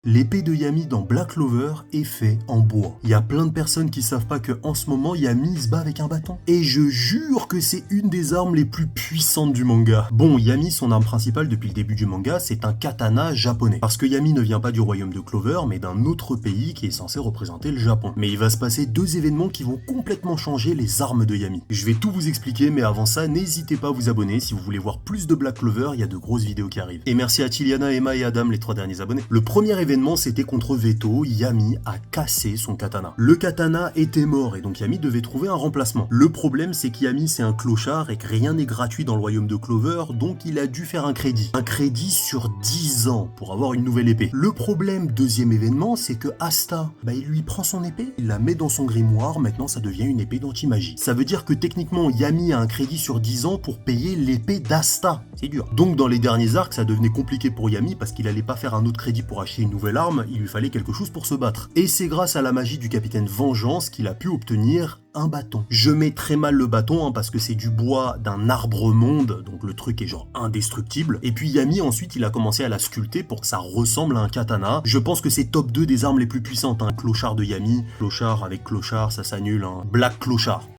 L'épée de Yami dans Black Clover est fait en bois. Il y a plein de personnes qui savent pas que en ce moment Yami se bat avec un bâton. Et je jure que c'est une des armes les plus puissantes du manga. Bon, Yami, son arme principale depuis le début du manga, c'est un katana japonais. Parce que Yami ne vient pas du royaume de Clover, mais d'un autre pays qui est censé représenter le Japon. Mais il va se passer deux événements qui vont complètement changer les armes de Yami. Je vais tout vous expliquer, mais avant ça, n'hésitez pas à vous abonner. Si vous voulez voir plus de Black Clover, il y a de grosses vidéos qui arrivent. Et merci à Tiliana, Emma et Adam, les 3 derniers abonnés. Le premier événement, c'était contre Veto. Yami a cassé son katana. Le katana était mort et donc Yami devait trouver un remplacement. Le problème, c'est qu'Yami c'est un clochard et que rien n'est gratuit dans le royaume de Clover, donc il a dû faire un crédit. Un crédit sur 10 ans pour avoir une nouvelle épée. Le problème, deuxième événement, c'est que Asta, il lui prend son épée, il la met dans son grimoire, maintenant ça devient une épée d'anti-magie. Ça veut dire que techniquement Yami a un crédit sur 10 ans pour payer l'épée d'Asta. C'est dur. Donc dans les derniers arcs, ça devenait compliqué pour Yami parce qu'il allait pas faire un autre crédit pour acheter une nouvelle arme, il lui fallait quelque chose pour se battre. Et c'est grâce à la magie du capitaine Vengeance qu'il a pu obtenir un bâton. Je mets très mal le bâton parce que c'est du bois d'un arbre monde, donc le truc est genre indestructible. Et puis Yami ensuite il a commencé à la sculpter pour que ça ressemble à un katana. Je pense que c'est top 2 des armes les plus puissantes. Clochard de Yami, clochard avec clochard, ça s'annule. Black Clochard.